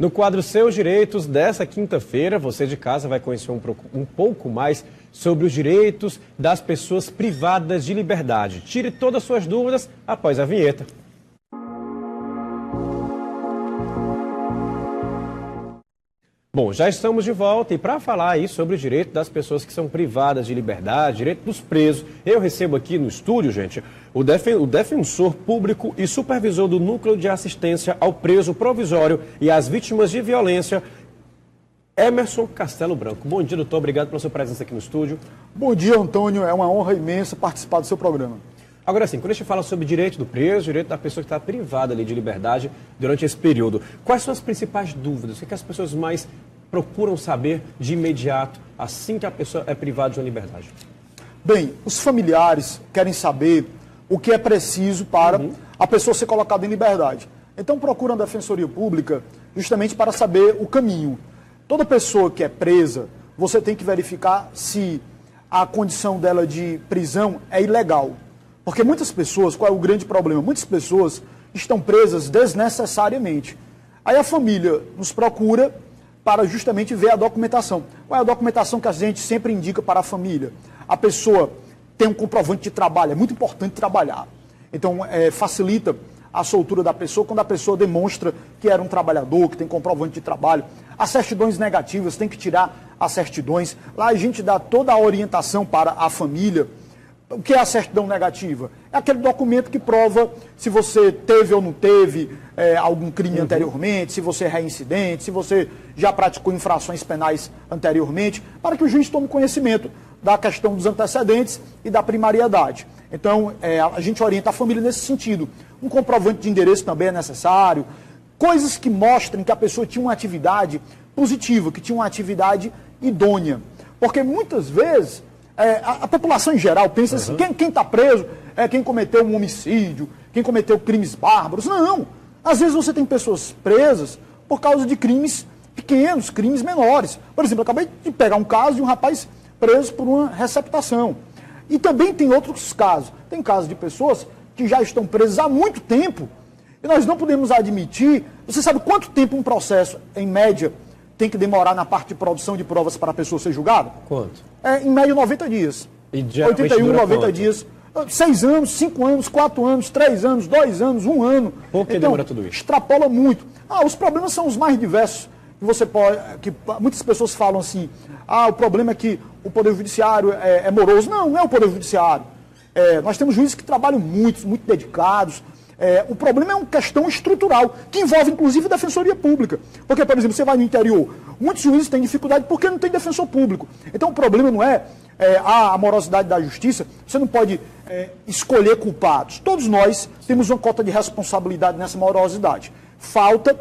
No quadro Seus Direitos, dessa quinta-feira, você de casa vai conhecer um pouco mais sobre os direitos das pessoas privadas de liberdade. Tire todas as suas dúvidas após a vinheta. Bom, já estamos de volta e para falar aí sobre o direito das pessoas que são privadas de liberdade, direito dos presos, eu recebo aqui no estúdio, gente, o defensor público e supervisor do Núcleo de Assistência ao Preso Provisório e às Vítimas de Violência, Emerson Castelo Branco. Bom dia, doutor. Obrigado pela sua presença aqui no estúdio. Bom dia, Antônio. É uma honra imensa participar do seu programa. Agora sim, quando a gente fala sobre direito do preso, direito da pessoa que está privada ali de liberdade durante esse período, quais são as principais dúvidas? O que as pessoas mais procuram saber de imediato assim que a pessoa é privada de uma liberdade? Bem, os familiares querem saber o que é preciso para a pessoa ser colocada em liberdade. Então procuram a Defensoria Pública justamente para saber o caminho. Toda pessoa que é presa, você tem que verificar se a condição dela de prisão é ilegal. Porque muitas pessoas, qual é o grande problema? Muitas pessoas estão presas desnecessariamente. Aí a família nos procura para justamente ver a documentação. Qual é a documentação que a gente sempre indica para a família? A pessoa tem um comprovante de trabalho, é muito importante trabalhar. Então, facilita a soltura da pessoa quando a pessoa demonstra que era um trabalhador, que tem comprovante de trabalho. As certidões negativas, tem que tirar as certidões. Lá a gente dá toda a orientação para a família. O que é a certidão negativa? É aquele documento que prova se você teve ou não teve algum crime anteriormente, se você é reincidente, se você já praticou infrações penais anteriormente, para que o juiz tome conhecimento da questão dos antecedentes e da primariedade. Então, a gente orienta a família nesse sentido. Um comprovante de endereço também é necessário. Coisas que mostrem que a pessoa tinha uma atividade positiva, que tinha uma atividade idônea. Porque muitas vezes a população em geral pensa assim, quem está preso é quem cometeu um homicídio, quem cometeu crimes bárbaros. Não! Às vezes você tem pessoas presas por causa de crimes pequenos, crimes menores. Por exemplo, eu acabei de pegar um caso de um rapaz preso por uma receptação. E também tem outros casos. Tem casos de pessoas que já estão presas há muito tempo e nós não podemos admitir. Você sabe quanto tempo um processo, em média, tem que demorar na parte de produção de provas para a pessoa ser julgada? Quanto? Em média 90 dias. E 81, 90 dias. 6 anos, 5 anos, 4 anos, 3 anos, 2 anos, 1 ano. Por que demora tudo isso? Extrapola muito. Os problemas são os mais diversos. Que muitas pessoas falam assim, o problema é que o Poder Judiciário é moroso. Não é o Poder Judiciário. Nós temos juízes que trabalham muito dedicados. O problema é uma questão estrutural, que envolve inclusive a Defensoria Pública. Porque, por exemplo, você vai no interior, muitos juízes têm dificuldade porque não tem defensor público. Então o problema não é a morosidade da justiça, você não pode escolher culpados. Todos nós temos uma cota de responsabilidade nessa morosidade. Falta,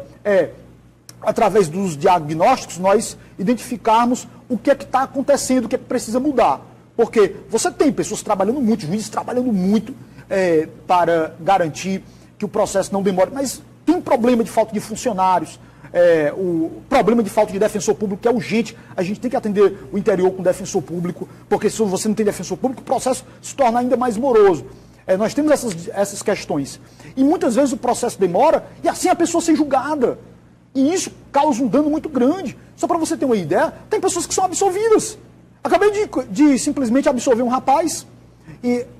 através dos diagnósticos, nós identificarmos o que é que está acontecendo, o que é que precisa mudar. Porque você tem pessoas trabalhando muito, juízes trabalhando muito, para garantir que o processo não demore, mas tem um problema de falta de funcionários, o problema de falta de defensor público que é urgente, a gente tem que atender o interior com defensor público, porque se você não tem defensor público, o processo se torna ainda mais moroso. Nós temos essas questões. E muitas vezes o processo demora e assim a pessoa ser julgada. E isso causa um dano muito grande. Só para você ter uma ideia, tem pessoas que são absolvidas. Acabei de simplesmente absolver um rapaz,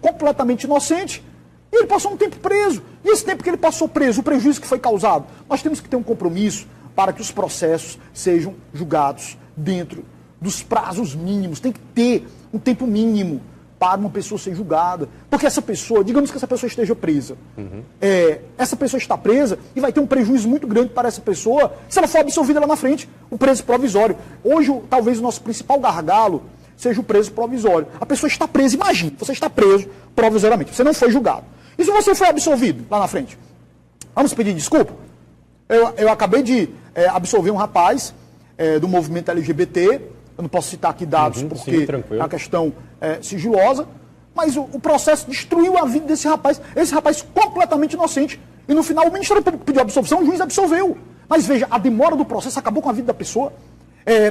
completamente inocente, e ele passou um tempo preso. E esse tempo que ele passou preso, o prejuízo que foi causado, nós temos que ter um compromisso para que os processos sejam julgados dentro dos prazos mínimos. Tem que ter um tempo mínimo para uma pessoa ser julgada. Porque essa pessoa, digamos que essa pessoa esteja presa. Essa pessoa está presa e vai ter um prejuízo muito grande para essa pessoa se ela for absolvida lá na frente, o preso provisório. Hoje, talvez o nosso principal gargalo seja o preso provisório. A pessoa está presa, imagine, você está preso provisoriamente, você não foi julgado. E se você foi absolvido lá na frente? Vamos pedir desculpa? Eu acabei de absolver um rapaz do movimento LGBT, eu não posso citar aqui dados porque é uma questão sigilosa, mas o processo destruiu a vida desse rapaz, esse rapaz completamente inocente. E no final o Ministério Público pediu absolvição, o juiz absolveu. Mas veja, a demora do processo acabou com a vida da pessoa.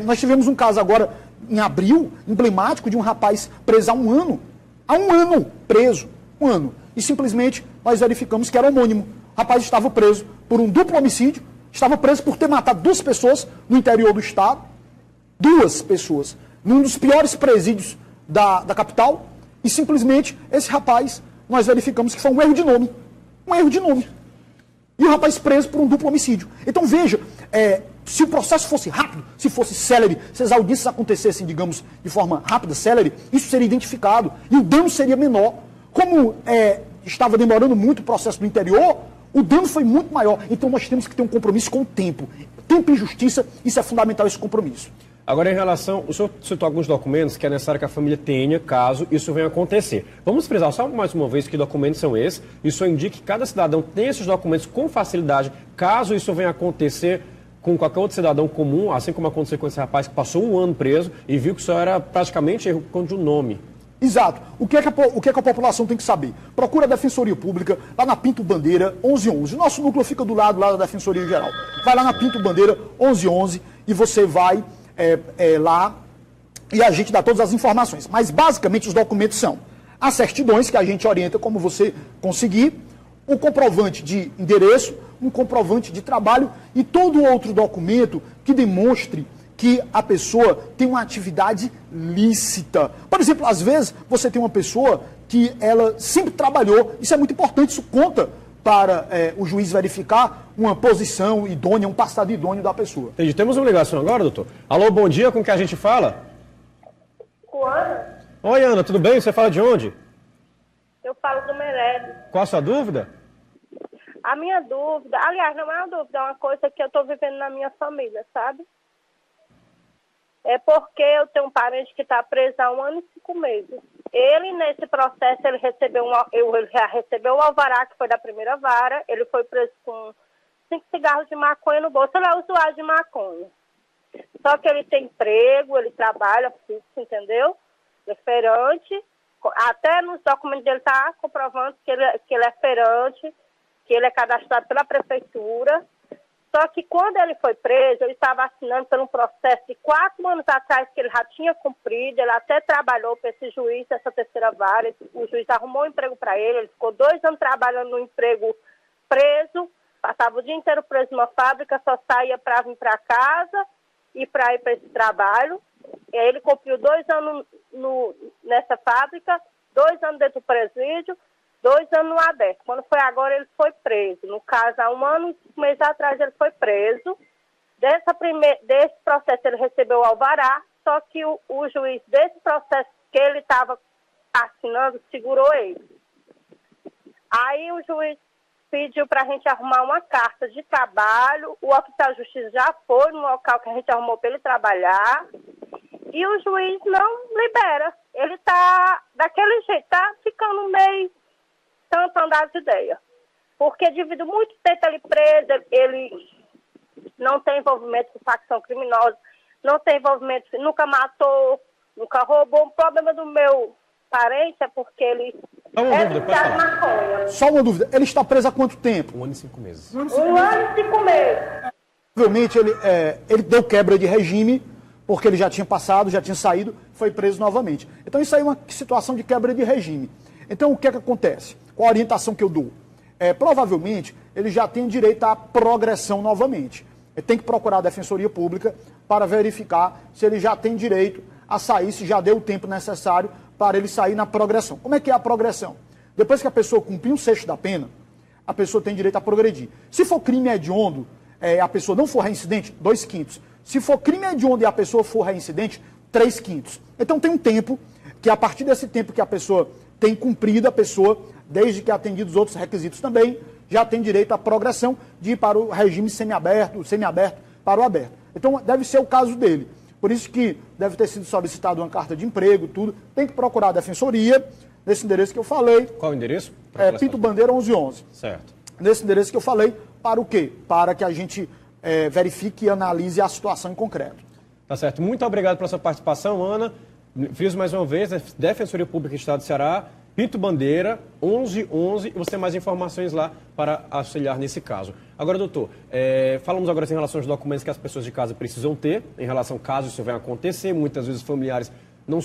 Nós tivemos um caso agora, em abril, emblemático, de um rapaz preso há um ano. Há um ano preso, um ano. E simplesmente nós verificamos que era homônimo. O rapaz estava preso por um duplo homicídio, estava preso por ter matado 2 pessoas no interior do estado, 2 pessoas, num dos piores presídios da capital, e simplesmente esse rapaz, nós verificamos que foi um erro de nome. Um erro de nome. E o rapaz preso por um duplo homicídio. Então veja, se o processo fosse rápido, se fosse célere, se as audiências acontecessem, digamos, de forma rápida, célere, isso seria identificado e o dano seria menor. Como estava demorando muito o processo do interior, o dano foi muito maior. Então nós temos que ter um compromisso com o tempo. Tempo e justiça, isso é fundamental, esse compromisso. Agora, em relação, o senhor citou alguns documentos que é necessário que a família tenha, caso isso venha a acontecer. Vamos frisar só mais uma vez que documentos são esses, e o senhor indica que cada cidadão tem esses documentos com facilidade, caso isso venha a acontecer com qualquer outro cidadão comum, assim como aconteceu com esse rapaz que passou 1 ano preso e viu que isso era praticamente erro de um nome. Exato. O que é que a população tem que saber? Procura a Defensoria Pública, lá na Pinto Bandeira, 1111. O nosso núcleo fica do lado lá da Defensoria Geral. Vai lá na Pinto Bandeira, 1111, e você vai lá e a gente dá todas as informações. Mas, basicamente, os documentos são as certidões, que a gente orienta como você conseguir, o comprovante de endereço, um comprovante de trabalho e todo outro documento que demonstre que a pessoa tem uma atividade lícita. Por exemplo, às vezes você tem uma pessoa que ela sempre trabalhou, isso é muito importante, isso conta para o juiz verificar uma posição idônea, um passado idôneo da pessoa. Entendi. Temos uma ligação agora, doutor? Alô, bom dia, com quem a gente fala? Com Ana. Oi, Ana, tudo bem? Você fala de onde? Eu falo do Meirelles. Qual a sua dúvida? A minha dúvida, aliás, não é uma dúvida, é uma coisa que eu estou vivendo na minha família, sabe? É porque eu tenho um parente que está preso há 1 ano e 5 meses. Ele, nesse processo, ele já recebeu o alvará, que foi da primeira vara. Ele foi preso com 5 cigarros de maconha no bolso. Ele é usuário de maconha. Só que ele tem emprego, ele trabalha fixo, entendeu? Ele é feirante. Até nos documentos dele está comprovando que ele é feirante, que ele é cadastrado pela prefeitura. Só que quando ele foi preso, ele estava assinando por um processo de 4 anos atrás que ele já tinha cumprido. Ele até trabalhou para esse juiz dessa terceira vara. O juiz arrumou um emprego para ele. Ele ficou 2 anos trabalhando no emprego preso. Passava o dia inteiro preso numa fábrica, só saía para vir para casa e para ir para esse trabalho. E aí ele cumpriu 2 anos nessa fábrica, 2 anos dentro do presídio, 2 anos no aberto. Quando foi agora, ele foi preso. No caso, há 1 ano e 5 meses atrás, ele foi preso. Desse processo, ele recebeu o alvará, só que o juiz desse processo que ele estava assinando, segurou ele. Aí o juiz pediu para a gente arrumar uma carta de trabalho. O oficial de justiça já foi no local que a gente arrumou para ele trabalhar. E o juiz não libera. Ele está daquele jeito, está ficando meio tanto andar de ideia. Porque devido muito tempo ele preso, ele não tem envolvimento com facção criminosa, não tem envolvimento, nunca matou, nunca roubou. O problema do meu parente é porque ele viciado em maconha. Só uma dúvida, ele está preso há quanto tempo? 1 ano e 5 meses. 1 ano e 5 meses. Provavelmente ele deu quebra de regime, porque ele já tinha passado, já tinha saído, foi preso novamente. Então isso aí é uma situação de quebra de regime. Então o que é que acontece? Qual a orientação que eu dou? Provavelmente ele já tem direito à progressão novamente. Ele tem que procurar a Defensoria Pública para verificar se ele já tem direito a sair, se já deu o tempo necessário para ele sair na progressão. Como é que é a progressão? Depois que a pessoa cumprir 1/6 da pena, a pessoa tem direito a progredir. Se for crime hediondo, a pessoa não for reincidente, 2/5. Se for crime hediondo e a pessoa for reincidente, 3/5. Então tem um tempo que a partir desse tempo que a pessoa tem cumprido, a pessoa, desde que atendido os outros requisitos também, já tem direito à progressão de ir para o regime semiaberto para o aberto. Então deve ser o caso dele. Por isso que deve ter sido solicitado uma carta de emprego, tudo. Tem que procurar a Defensoria, nesse endereço que eu falei. Qual o endereço? Pinto Bandeira 1111. Certo. Nesse endereço que eu falei, para o quê? Para que a gente verifique e analise a situação em concreto. Tá certo. Muito obrigado pela sua participação, Ana. Friso mais uma vez, Defensoria Pública do Estado do Ceará, Pinto Bandeira, 1111, e você tem mais informações lá para auxiliar nesse caso. Agora, doutor, falamos agora em relação aos documentos que as pessoas de casa precisam ter, em relação caso isso venha acontecer. Muitas vezes os familiares não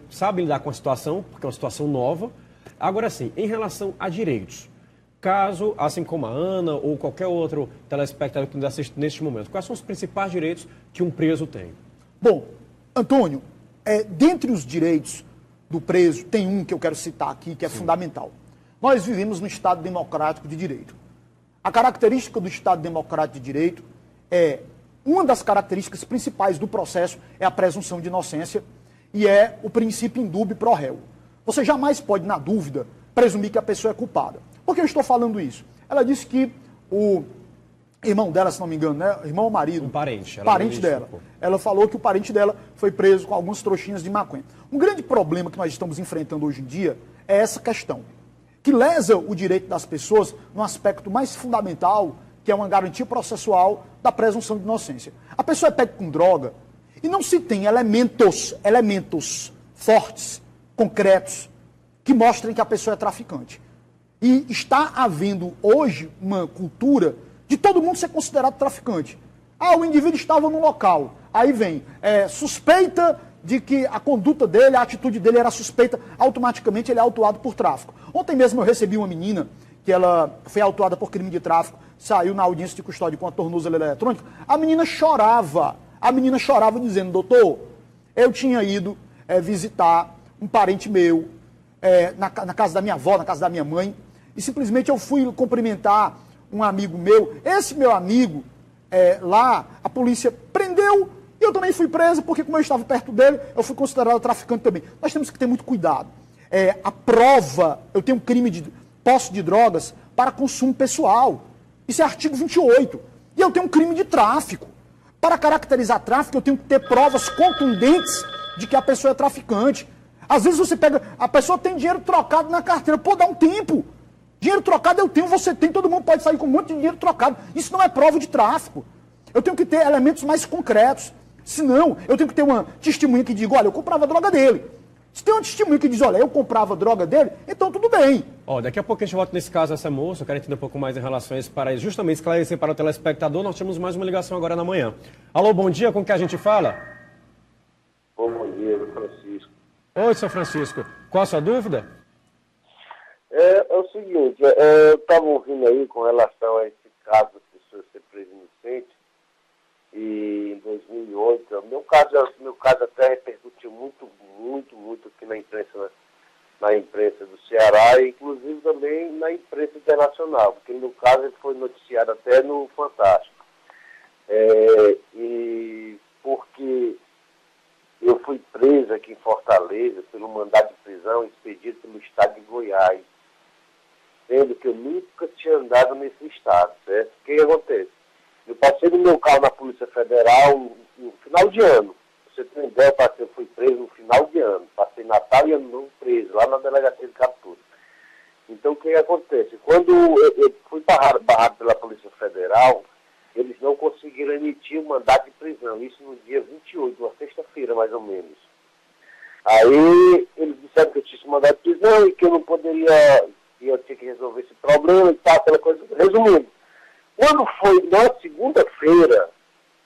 sabem lidar com a situação, porque é uma situação nova. Agora sim, em relação a direitos, Caso, assim como a Ana ou qualquer outro telespectador que nos assiste neste momento, quais são os principais direitos que um preso tem? Bom, Antônio, dentre os direitos do preso, tem um que eu quero citar aqui, que é fundamental. Nós vivemos no Estado democrático de direito. A característica do Estado democrático de direito uma das características principais do processo é a presunção de inocência e é o princípio indúbio pro réu. Você jamais pode, na dúvida, presumir que a pessoa é culpada. Por que eu estou falando isso? Ela disse que o irmão dela, se não me engano, né? Irmão ou marido? Um parente. Parente dela. Ela falou que o parente dela foi preso com algumas trouxinhas de maconha. Um grande problema que nós estamos enfrentando hoje em dia é essa questão, que lesa o direito das pessoas no aspecto mais fundamental, que é uma garantia processual da presunção de inocência. A pessoa é pega com droga e não se tem elementos fortes, concretos, que mostrem que a pessoa é traficante. E está havendo hoje uma cultura de todo mundo ser considerado traficante. O indivíduo estava no local, aí vem suspeita de que a conduta dele, a atitude dele era suspeita, automaticamente ele é autuado por tráfico. Ontem mesmo eu recebi uma menina que ela foi autuada por crime de tráfico, saiu na audiência de custódia com a tornozeleira eletrônica. A menina chorava dizendo: doutor, eu tinha ido visitar um parente meu na casa da minha avó, na casa da minha mãe, e simplesmente eu fui cumprimentar um amigo meu. Esse meu amigo, lá, a polícia prendeu, e eu também fui preso, porque como eu estava perto dele, eu fui considerado traficante também. Nós temos que ter muito cuidado. A prova, eu tenho um crime de posse de drogas para consumo pessoal. Isso é artigo 28. E eu tenho um crime de tráfico. Para caracterizar tráfico, eu tenho que ter provas contundentes de que a pessoa é traficante. Às vezes você pega, a pessoa tem dinheiro trocado na carteira. Pô, dá um tempo. Dinheiro trocado eu tenho, você tem, todo mundo pode sair com um monte de dinheiro trocado. Isso não é prova de tráfico. Eu tenho que ter elementos mais concretos. Senão, eu tenho que ter uma testemunha que diga: olha, eu comprava a droga dele. Se tem uma testemunha que diz: olha, eu comprava a droga dele, então tudo bem. Daqui a pouco a gente volta nesse caso, essa moça. Eu quero entender um pouco mais em relação a isso, para justamente esclarecer para o telespectador. Nós temos mais uma ligação agora na manhã. Alô, bom dia, com que a gente fala? Bom dia, Francisco. Oi, São Francisco. Qual a sua dúvida? É o seguinte, eu estava ouvindo aí com relação a esse caso da pessoa ser presa inocente, e em 2008, meu caso até repercutiu muito aqui na imprensa do Ceará, e inclusive também na imprensa internacional, porque no meu caso ele foi noticiado até no Fantástico. E porque eu fui preso aqui em Fortaleza pelo mandado de prisão expedido pelo estado de Goiás, sendo que eu nunca tinha andado nesse estado, certo? O que acontece? Eu passei no meu carro na Polícia Federal no final de ano. Você tem ideia, eu fui preso no final de ano. Passei Natal e Ano Novo preso, lá na delegacia de captura. Então, o que acontece? Quando eu fui barrado pela Polícia Federal, eles não conseguiram emitir o mandado de prisão. Isso no dia 28, uma sexta-feira, mais ou menos. Aí, eles disseram que eu tinha esse mandado de prisão e que eu não poderia, que eu tinha que resolver esse problema e tal, aquela coisa. Resumindo, quando foi na segunda-feira,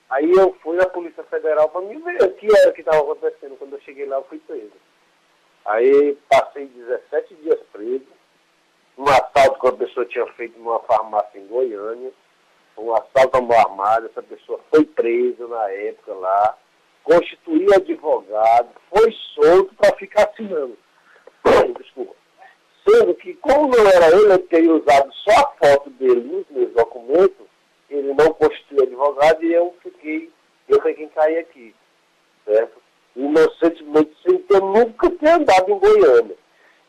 aí eu fui na Polícia Federal para me ver o que era que estava acontecendo. Quando eu cheguei lá, eu fui preso. Aí passei 17 dias preso, um assalto que uma pessoa tinha feito numa farmácia em Goiânia, um assalto a mão armada. Essa pessoa foi presa na época lá, constituiu advogado, foi solto para ficar assinando. Desculpa. Sendo que, como não era ele, eu teria usado só a foto dele nos meus documentos, ele não constituiu advogado e eu fui quem caí aqui, certo? Inocentemente, sem ter nunca ter andado em Goiânia.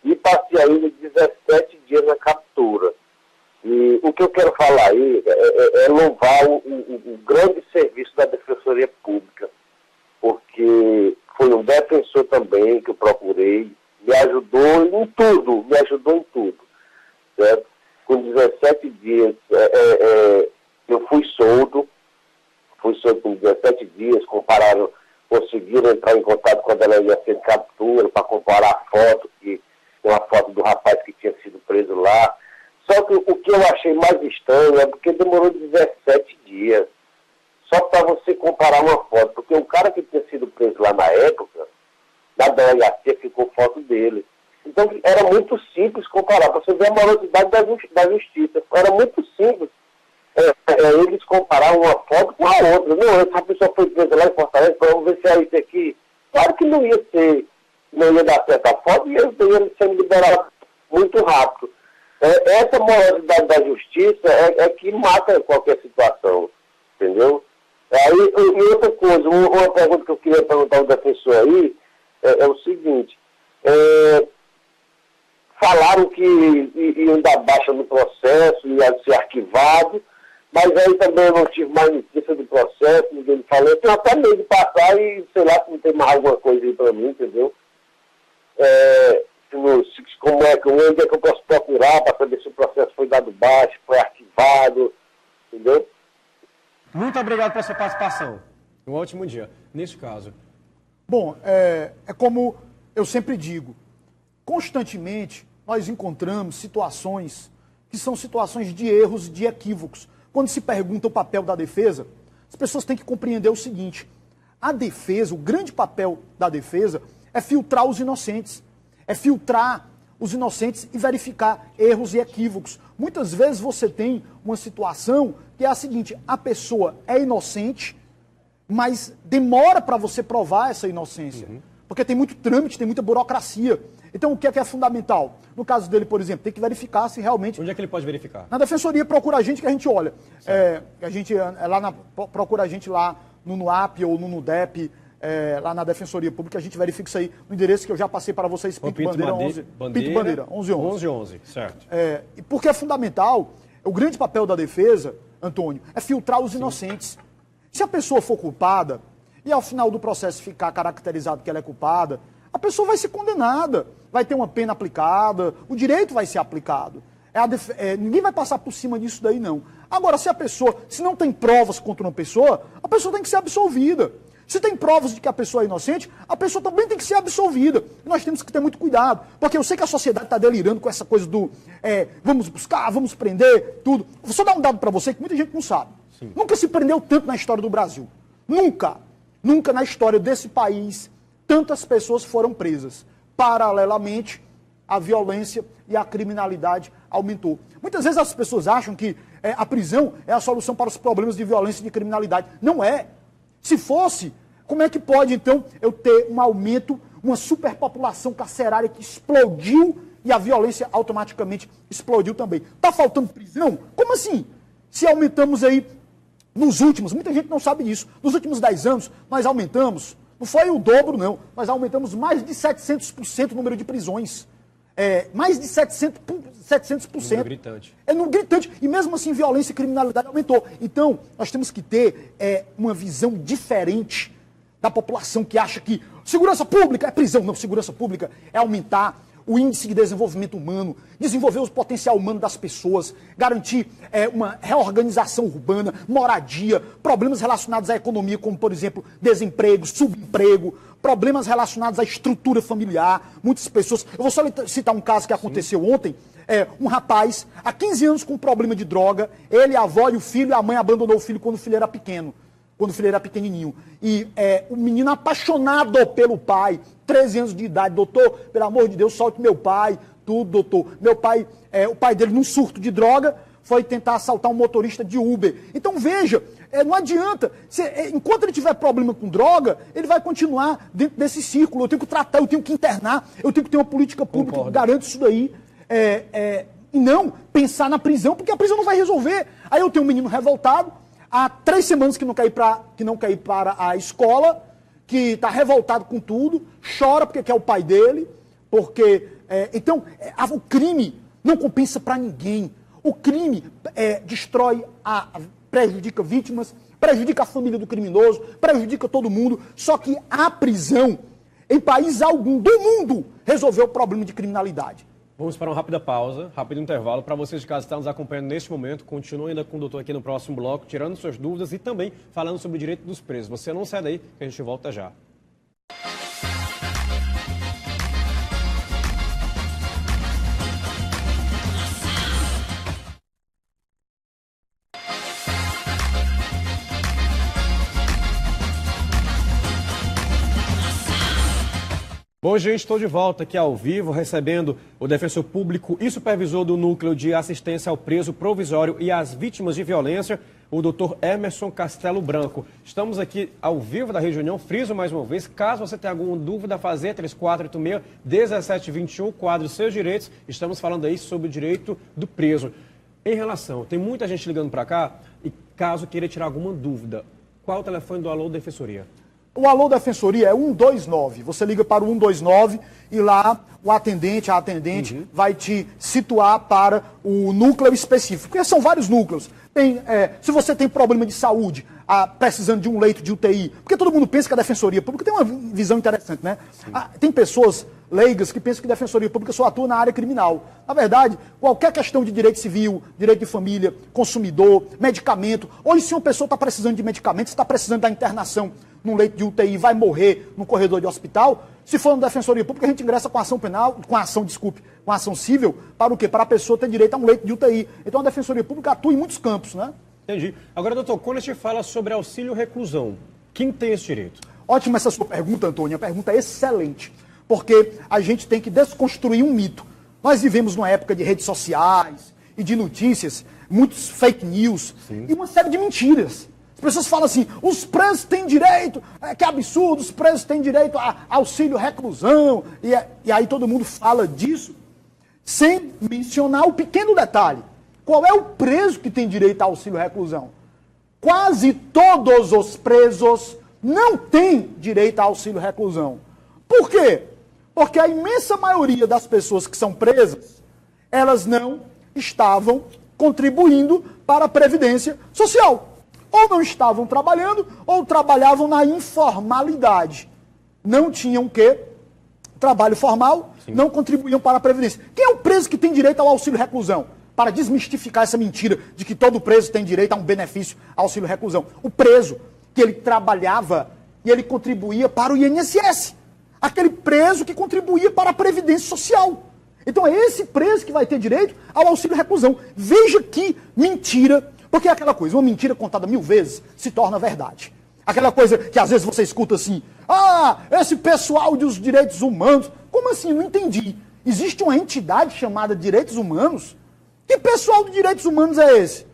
E passei ainda 17 dias na captura. E o que eu quero falar aí é louvar o grande serviço da Defensoria Pública, porque foi um defensor também que eu procurei, me ajudou em tudo, certo? Com 17 dias, eu fui solto com 17 dias, conseguiram entrar em contato com a delegacia de captura para comparar a foto, com a foto do rapaz que tinha sido preso lá. Só que o que eu achei mais estranho é porque demorou 17 dias, só para você comparar uma foto, porque o cara que tinha sido preso lá na época, na delegacia ficou foto dele. Então, era muito simples comparar, para você ver a morosidade da justiça. Era muito simples eles comparar uma foto com a outra. Não, essa pessoa foi presa lá em Fortaleza, vamos ver se é isso aqui. Claro que não ia dar certo a foto e eles iam ser liberados muito rápido. Essa morosidade da justiça é que mata qualquer situação, entendeu? Aí, e outra coisa, uma pergunta que eu queria perguntar ao defensor aí é o seguinte, falaram que iam dar baixa no processo, ia ser arquivado, mas aí também eu não tive mais notícia do processo, ninguém me falou. Eu tenho até medo de passar e sei lá se não tem mais alguma coisa aí para mim, entendeu? Onde é que eu posso procurar para saber se o processo foi dado baixo, foi arquivado, entendeu? Muito obrigado pela sua participação. Um ótimo dia. Neste caso. Bom, é como eu sempre digo, constantemente nós encontramos situações que são situações de erros, de equívocos. Quando se pergunta o papel da defesa, as pessoas têm que compreender o seguinte: a defesa, o grande papel da defesa é filtrar os inocentes, é filtrar os inocentes e verificar erros e equívocos. Muitas vezes você tem uma situação que é a seguinte: a pessoa é inocente, mas demora para você provar essa inocência. Porque tem muito trâmite, tem muita burocracia. Então o que é fundamental? No caso dele, por exemplo, tem que verificar se realmente... Onde é que ele pode verificar? Na defensoria procura a gente que a gente olha. Procura a gente lá no NUAP ou no NUDEP, lá na Defensoria Pública, a gente verifica isso aí no endereço que eu já passei para vocês, Pinto Bandeira 11. Pinto Bandeira 1111. 1111, certo. E porque é fundamental, o grande papel da defesa, Antônio, é filtrar os inocentes. Se a pessoa for culpada e ao final do processo ficar caracterizado que ela é culpada, a pessoa vai ser condenada, vai ter uma pena aplicada, o direito vai ser aplicado. Ninguém vai passar por cima disso daí, não. Agora, se não tem provas contra uma pessoa, a pessoa tem que ser absolvida. Se tem provas de que a pessoa é inocente, a pessoa também tem que ser absolvida. E nós temos que ter muito cuidado, porque eu sei que a sociedade está delirando com essa coisa do vamos buscar, vamos prender, tudo. Vou só dar um dado para você que muita gente não sabe. Sim. Nunca se prendeu tanto na história do Brasil. Nunca. Nunca na história desse país tantas pessoas foram presas. Paralelamente, a violência e a criminalidade aumentou. Muitas vezes as pessoas acham que a prisão é a solução para os problemas de violência e de criminalidade. Não é. Se fosse, como é que pode, então, eu ter um aumento, uma superpopulação carcerária que explodiu e a violência automaticamente explodiu também? Está faltando prisão? Como assim? Se aumentamos aí nos últimos, muita gente não sabe disso, nos últimos 10 anos nós aumentamos, não foi o dobro não, nós aumentamos mais de 700% o número de prisões. Mais de 700%. Número gritante. É número gritante. E mesmo assim, violência e criminalidade aumentou. Então, nós temos que ter uma visão diferente da população que acha que segurança pública é prisão. Não, segurança pública é aumentar o índice de desenvolvimento humano, desenvolver o potencial humano das pessoas, garantir uma reorganização urbana, moradia, problemas relacionados à economia, como, por exemplo, desemprego, subemprego, problemas relacionados à estrutura familiar. Muitas pessoas... Eu vou só citar um caso que aconteceu ontem. Um rapaz, há 15 anos, com problema de droga, ele, a avó e o filho, a mãe abandonou o filho quando o filho era pequeno. Quando o filho era pequenininho. E o menino apaixonado pelo pai, 13 anos de idade, doutor, pelo amor de Deus, solte meu pai, tudo, doutor. Meu pai, o pai dele, num surto de droga, foi tentar assaltar um motorista de Uber. Então veja, não adianta, enquanto ele tiver problema com droga, ele vai continuar dentro desse círculo. Eu tenho que tratar, eu tenho que internar, eu tenho que ter uma política pública que garante isso daí. E não pensar na prisão, porque a prisão não vai resolver. Aí eu tenho um menino revoltado, há 3 semanas que não quer ir para a escola, que está revoltado com tudo, chora porque quer o pai dele, porque... Então, o crime não compensa para ninguém. O crime destrói, prejudica vítimas, prejudica a família do criminoso, prejudica todo mundo. Só que a prisão, em país algum do mundo, resolveu o problema de criminalidade. Vamos para uma rápida pausa, rápido intervalo. Para vocês de casa que estão nos acompanhando neste momento, continue ainda com o doutor aqui no próximo bloco, tirando suas dúvidas e também falando sobre o direito dos presos. Você não sai daí, que a gente volta já. Bom, gente, estou de volta aqui ao vivo, recebendo o defensor público e supervisor do Núcleo de Assistência ao Preso Provisório e às Vítimas de Violência, o Dr. Emerson Castelo Branco. Estamos aqui ao vivo da Rede União. Friso mais uma vez, caso você tenha alguma dúvida, fazer 3486-1721, quadro Seus Direitos. Estamos falando aí sobre o direito do preso. Em relação, tem muita gente ligando para cá e caso queira tirar alguma dúvida, qual é o telefone do Alô Defensoria? O Alô Defensoria é 129. Você liga para o 129 e lá o atendente, a atendente, vai te situar para o núcleo específico. Porque são vários núcleos. Se você tem problema de saúde, precisando de um leito de UTI, porque todo mundo pensa que a Defensoria Pública tem uma visão interessante, né? Tem pessoas leigas que pensam que a Defensoria Pública só atua na área criminal. Na verdade, qualquer questão de direito civil, direito de família, consumidor, medicamento, hoje se uma pessoa está precisando de medicamento, está precisando da internação num leito de UTI, vai morrer no corredor de hospital, se for na Defensoria Pública, a gente ingressa com ação penal, com ação civil, para o quê? Para a pessoa ter direito a um leito de UTI. Então a Defensoria Pública atua em muitos campos, né? Entendi. Agora, doutor, quando a gente fala sobre auxílio reclusão, quem tem esse direito? Ótima essa sua pergunta, Antônio. A pergunta é excelente, porque a gente tem que desconstruir um mito. Nós vivemos numa época de redes sociais e de notícias, muitos fake news e uma série de mentiras. As pessoas falam assim, os presos têm direito, que absurdo, os presos têm direito a auxílio reclusão, e aí todo mundo fala disso, sem mencionar o pequeno detalhe. Qual é o preso que tem direito a auxílio reclusão? Quase todos os presos não têm direito a auxílio reclusão. Por quê? Porque a imensa maioria das pessoas que são presas, elas não estavam contribuindo para a Previdência Social. Ou não estavam trabalhando, ou trabalhavam na informalidade. Não tinham trabalho formal, não contribuíam para a Previdência. Quem é o preso que tem direito ao auxílio reclusão? Para desmistificar essa mentira de que todo preso tem direito a um benefício auxílio reclusão. O preso que ele trabalhava e ele contribuía para o INSS. Aquele preso que contribuía para a Previdência Social. Então é esse preso que vai ter direito ao auxílio reclusão. Veja que mentira. Porque é aquela coisa, uma mentira contada 1000 vezes se torna verdade. Aquela coisa que às vezes você escuta assim, esse pessoal dos direitos humanos. Como assim? Não entendi. Existe uma entidade chamada Direitos Humanos? Que pessoal de direitos humanos é esse?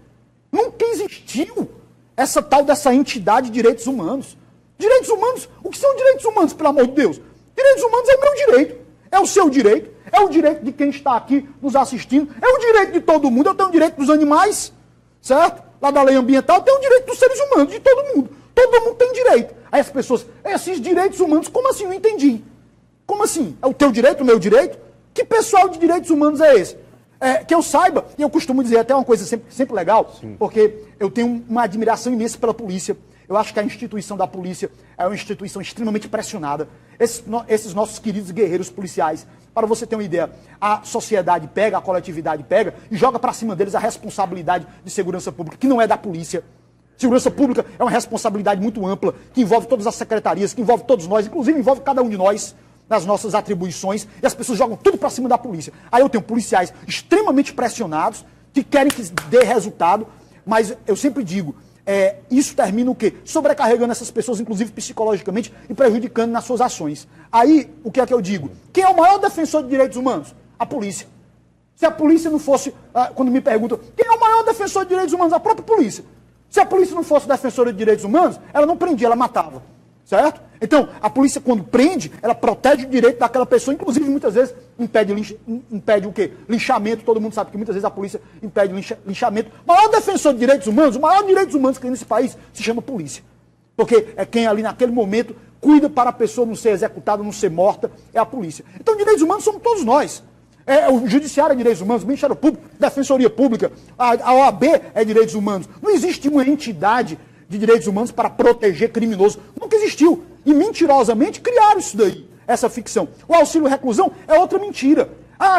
Nunca existiu essa tal dessa entidade de direitos humanos. Direitos humanos? O que são direitos humanos, pelo amor de Deus? Direitos humanos é o meu direito, é o seu direito, é o direito de quem está aqui nos assistindo, é o direito de todo mundo, eu tenho o direito dos animais, certo? Lá da lei ambiental tem o direito dos seres humanos, de todo mundo. Todo mundo tem direito. Aí as pessoas, esses direitos humanos, como assim? Não entendi. Como assim? É o teu direito, o meu direito? Que pessoal de direitos humanos é esse? Que eu saiba, e eu costumo dizer até uma coisa sempre legal, porque eu tenho uma admiração imensa pela polícia. Eu acho que a instituição da polícia é uma instituição extremamente pressionada. Esses nossos queridos guerreiros policiais, para você ter uma ideia, a sociedade pega, a coletividade pega e joga para cima deles a responsabilidade de segurança pública, que não é da polícia. Segurança pública é uma responsabilidade muito ampla, que envolve todas as secretarias, que envolve todos nós, inclusive envolve cada um de nós, nas nossas atribuições, e as pessoas jogam tudo para cima da polícia. Aí eu tenho policiais extremamente pressionados, que querem que dê resultado, mas eu sempre digo, isso termina o quê? Sobrecarregando essas pessoas, inclusive psicologicamente, e prejudicando nas suas ações. Aí, o que é que eu digo? Quem é o maior defensor de direitos humanos? A polícia. Se a polícia não fosse, quando me perguntam, quem é o maior defensor de direitos humanos? A própria polícia. Se a polícia não fosse defensora de direitos humanos, ela não prendia, ela matava. Certo? Então, a polícia, quando prende, ela protege o direito daquela pessoa, inclusive, muitas vezes, impede o quê? Linchamento. Todo mundo sabe que muitas vezes a polícia impede linchamento. O maior defensor de direitos humanos, o maior direitos humanos que tem nesse país, se chama polícia. Porque é quem ali, naquele momento, cuida para a pessoa não ser executada, não ser morta, é a polícia. Então, direitos humanos somos todos nós. O Judiciário é Direitos Humanos, o Ministério Público, Defensoria Pública, a OAB é Direitos Humanos. Não existe uma entidade de direitos humanos para proteger criminosos. Nunca existiu. E mentirosamente criaram isso daí, essa ficção. O auxílio reclusão é outra mentira.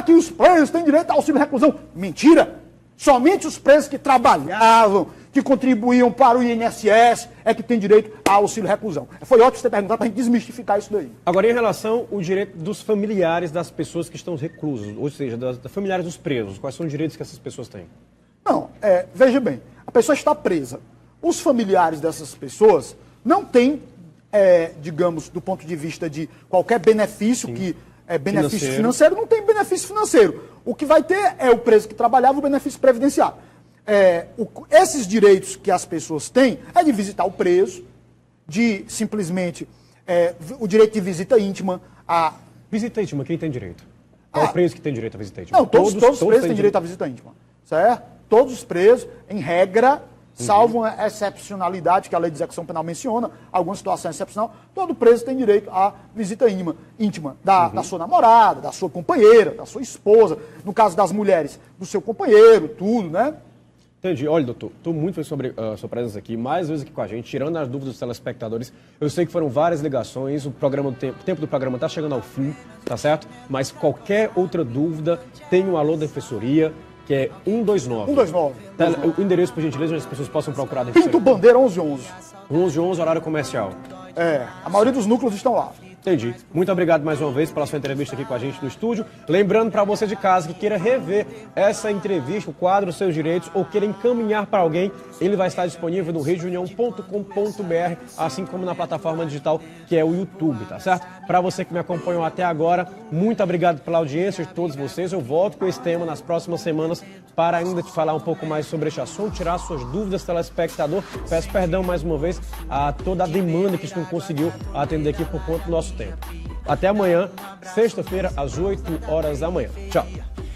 Que os presos têm direito ao auxílio reclusão. Mentira. Somente os presos que trabalhavam, que contribuíam para o INSS, é que têm direito ao auxílio reclusão. Foi ótimo você ter perguntado para a gente desmistificar isso daí. Agora, em relação ao direito dos familiares das pessoas que estão reclusas, ou seja, das familiares dos presos, quais são os direitos que essas pessoas têm? Não, veja bem, a pessoa está presa. Os familiares dessas pessoas não têm digamos, do ponto de vista de qualquer benefício, que é benefício Financeiro. não tem benefício financeiro. O que vai ter é o preso que trabalhava, o benefício previdenciário. Esses direitos que as pessoas têm é de visitar o preso, de simplesmente o direito de visita íntima. Visita íntima, quem tem direito? Qual é o preso que tem direito à visita íntima? Não, todos os presos têm direito à visita íntima, certo? Todos os presos, em regra, salvo uma excepcionalidade que a lei de execução penal menciona, alguma situação excepcional, todo preso tem direito à visita íntima da sua namorada, da sua companheira, da sua esposa, no caso das mulheres, do seu companheiro, tudo, né? Entendi. Olha, doutor, estou muito feliz sobre a sua presença aqui, mais vezes aqui com a gente, tirando as dúvidas dos telespectadores. Eu sei que foram várias ligações, o tempo do programa está chegando ao fim, tá certo? Mas qualquer outra dúvida, tem um alô da Defensoria, que é 129. 129. O endereço, por gentileza, onde as pessoas possam procurar a Pinto Defensoria. Bandeira 1111. 1111, horário comercial. A maioria dos núcleos estão lá. Entendi. Muito obrigado mais uma vez pela sua entrevista aqui com a gente no estúdio. Lembrando para você de casa que queira rever essa entrevista, o quadro Seus Direitos, ou queira encaminhar para alguém, ele vai estar disponível no redeunião.com.br, assim como na plataforma digital que é o YouTube, tá certo? Para você que me acompanhou até agora, muito obrigado pela audiência de todos vocês. Eu volto com esse tema nas próximas semanas para ainda te falar um pouco mais sobre este assunto, tirar suas dúvidas, telespectador. Peço perdão mais uma vez a toda a demanda que a gente não conseguiu atender aqui por conta do nosso tempo. Até amanhã, sexta-feira, às 8 horas da manhã. Tchau.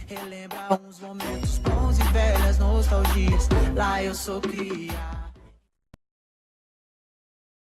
Relembra uns momentos bons e velhas nostalgias. Lá eu sou criado.